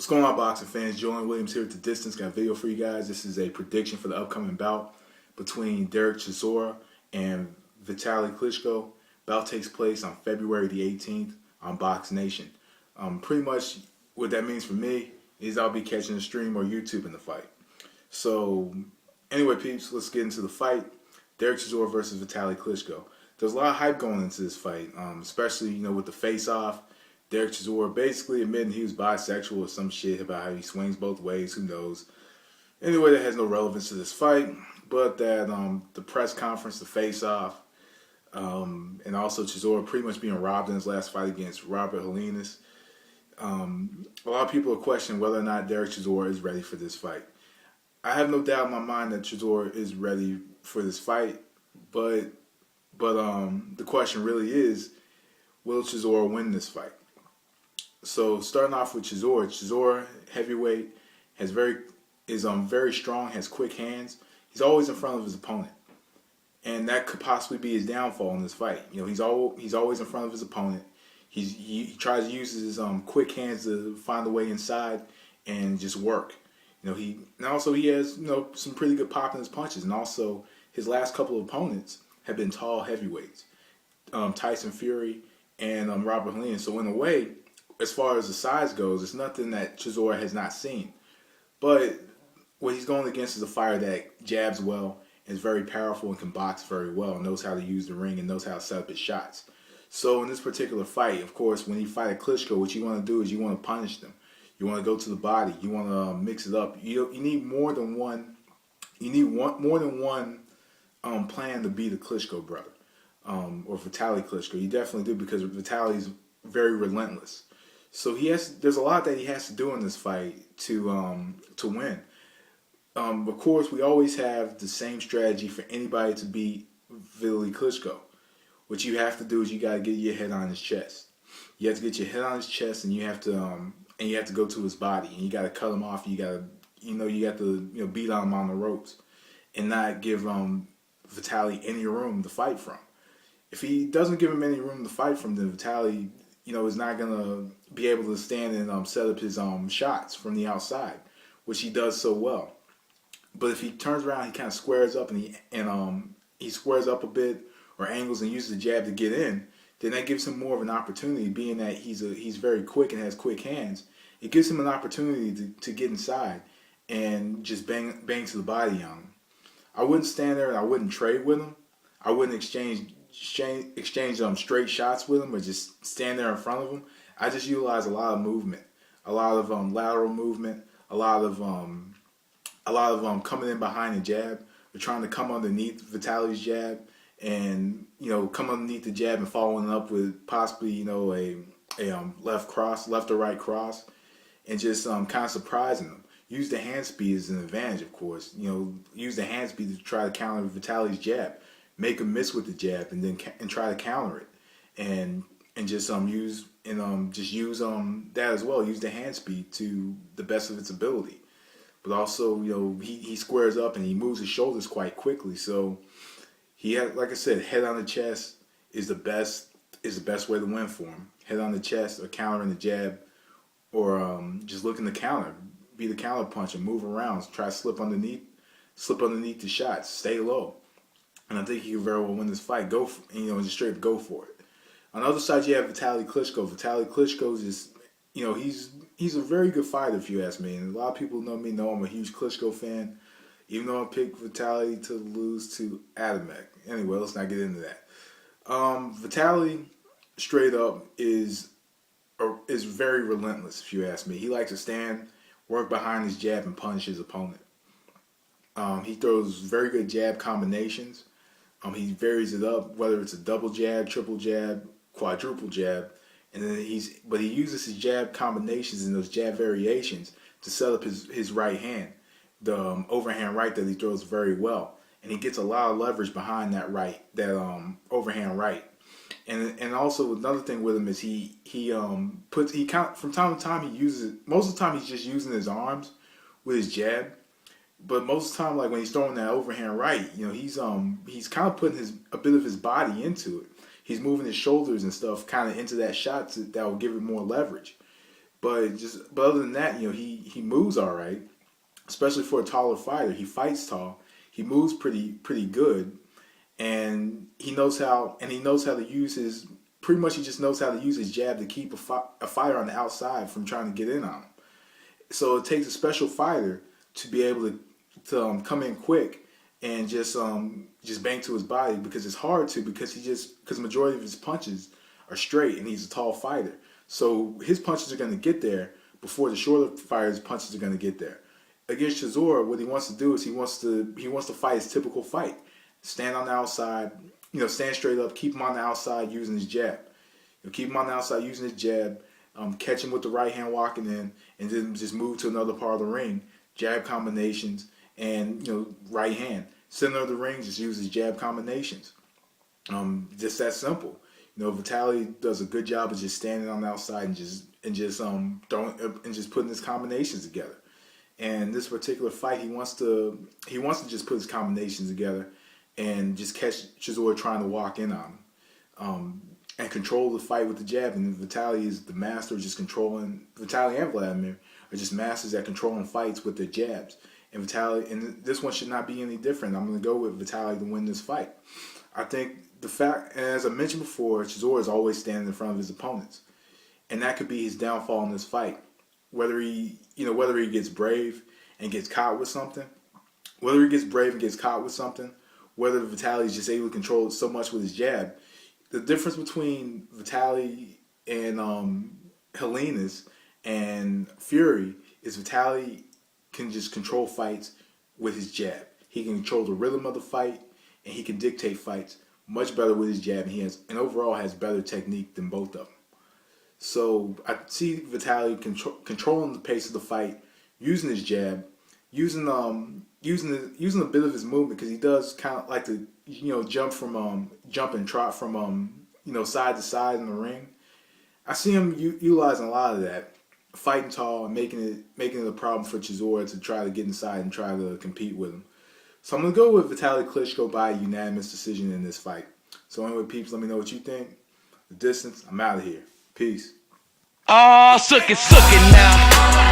going on, boxing fans? Julian Williams here at The Distance. Got a video for you guys. This is a prediction for the upcoming bout between Derek Chisora and Vitali Klitschko. Bout takes place on February the 18th on Box Nation. Pretty much what that means for me is I'll be catching the stream or YouTube in the fight. So anyway, peeps, let's get into the fight. Derek Chisora versus Vitali Klitschko. There's a lot of hype going into this fight, especially with the face-off. Derek Chisora basically admitting he was bisexual or some shit about how he swings both ways. Who knows? Anyway, that has no relevance to this fight. But that the press conference, the face-off, and also Chisora pretty much being robbed in his last fight against Robert Helenas. A lot of people are questioning whether or not Derek Chisora is ready for this fight. I have no doubt in my mind that Chisora is ready for this fight, but the question really is, will Chisora win this fight? So starting off with Chisora, heavyweight, is very strong, has quick hands. He's always in front of his opponent, and that could possibly be his downfall in this fight. He's always in front of his opponent. He tries to use his quick hands to find a way inside and just work. He has some pretty good pop in his punches, and also his last couple of opponents have been tall heavyweights, Tyson Fury and Robert Helenas. So in a way, as far as the size goes, it's nothing that Chisora has not seen. But what he's going against is a fighter that jabs well, is very powerful, and can box very well, knows how to use the ring, and knows how to set up his shots. So in this particular fight, of course, when you fight a Klitschko, what you want to do is you want to punish them. You want to go to the body. You want to mix it up. You need more than one. You need more than one plan to beat a Klitschko brother, or Vitali Klitschko. You definitely do, because Vitali's very relentless. So there's a lot that he has to do in this fight to win. Of course, we always have the same strategy for anybody to beat Vitali Klitschko. What you have to do is you got to get your head on his chest. You have to get your head on his chest, and you have to go to his body, and you got to cut him off. You got to beat on him on the ropes, and not give Vitali any room to fight from. If he doesn't give him any room to fight from, then Vitali is not gonna be able to stand and set up his shots from the outside, which he does so well. But if he turns around, he kind of squares up, and he squares up a bit or angles and uses the jab to get in, then that gives him more of an opportunity. Being that he's very quick and has quick hands, it gives him an opportunity to get inside and just bang to the body on him. I wouldn't stand there and I wouldn't trade with him. I wouldn't exchange straight shots with him, or just stand there in front of him. I just utilize a lot of movement, a lot of lateral movement, a lot of coming in behind the jab, or trying to come underneath Vitali's jab, and come underneath the jab and following up with possibly a left or right cross, and just kind of surprising him. Use the hand speed as an advantage, of course. Use the hand speed to try to counter Vitali's jab. Make him miss with the jab, and then try to counter it, and just use that as well. Use the hand speed to the best of its ability, but also he squares up and he moves his shoulders quite quickly. So he had, like I said, head on the chest is the best way to win for him. Head on the chest, or countering the jab, or just looking to counter, be the counter puncher, move around, try to slip underneath the shots, stay low. And I think he can very well win this fight. Just straight go for it. On the other side, you have Vitali Klitschko. Vitali Klitschko is just, he's a very good fighter, if you ask me. And a lot of people know me, know I'm a huge Klitschko fan, even though I picked Vitali to lose to Adamek. Anyway, let's not get into that. Vitali, straight up, is very relentless, if you ask me. He likes to stand, work behind his jab, and punish his opponent. He throws very good jab combinations. He varies it up, whether it's a double jab, triple jab, quadruple jab, and then he uses his jab combinations and those jab variations to set up his right hand, the overhand right that he throws very well, and he gets a lot of leverage behind that overhand right. And also another thing with him is from time to time he uses it. Most of the time he's just using his arms with his jab. But most of the time, like when he's throwing that overhand right, he's kind of putting a bit of his body into it. He's moving his shoulders and stuff kind of into that shot that will give it more leverage. But other than that, he moves all right, especially for a taller fighter. He fights tall. He moves pretty good, and he knows how to use his. Pretty much, he just knows how to use his jab to keep a fighter on the outside from trying to get in on him. So it takes a special fighter to be able to come in quick and just bang to his body, because it's hard to, because the majority of his punches are straight and he's a tall fighter. So his punches are going to get there before the shorter fighter's punches are going to get there. Against Chisora, what he wants to do is he wants to fight his typical fight. Stand on the outside, stand straight up, keep him on the outside using his jab. Keep him on the outside using his jab, catch him with the right hand walking in, and then just move to another part of the ring. Jab combinations and right hand. Center of the ring, just use his jab combinations. Just that simple. Vitali does a good job of just standing on the outside and just putting his combinations together. And this particular fight, he wants to just put his combinations together and just catch Chisora trying to walk in on him, and control the fight with the jab. And Vitali is the master of just controlling. Vitali and Vladimir are just masters at controlling fights with their jabs. And this one should not be any different. I'm going to go with Vitali to win this fight. I think the fact, and as I mentioned before, Chisora is always standing in front of his opponents, and that could be his downfall in this fight. Whether he gets brave and gets caught with something, whether Vitali is just able to control it so much with his jab. The difference between Vitali and Helenas and Fury is Vitali can just control fights with his jab. He can control the rhythm of the fight, and he can dictate fights much better with his jab. And overall has better technique than both of them. So I see Vitali controlling the pace of the fight, using his jab, using a bit of his movement, because he does kind of like to jump and trot from side to side in the ring. I see him utilizing a lot of that, fighting tall and making it a problem for Chisora to try to get inside and try to compete with him. So I'm gonna go with Vitali Klitschko by unanimous decision in this fight. So anyway, peeps, let me know what you think. The distance, I'm out of here. Peace. Oh, suck it now.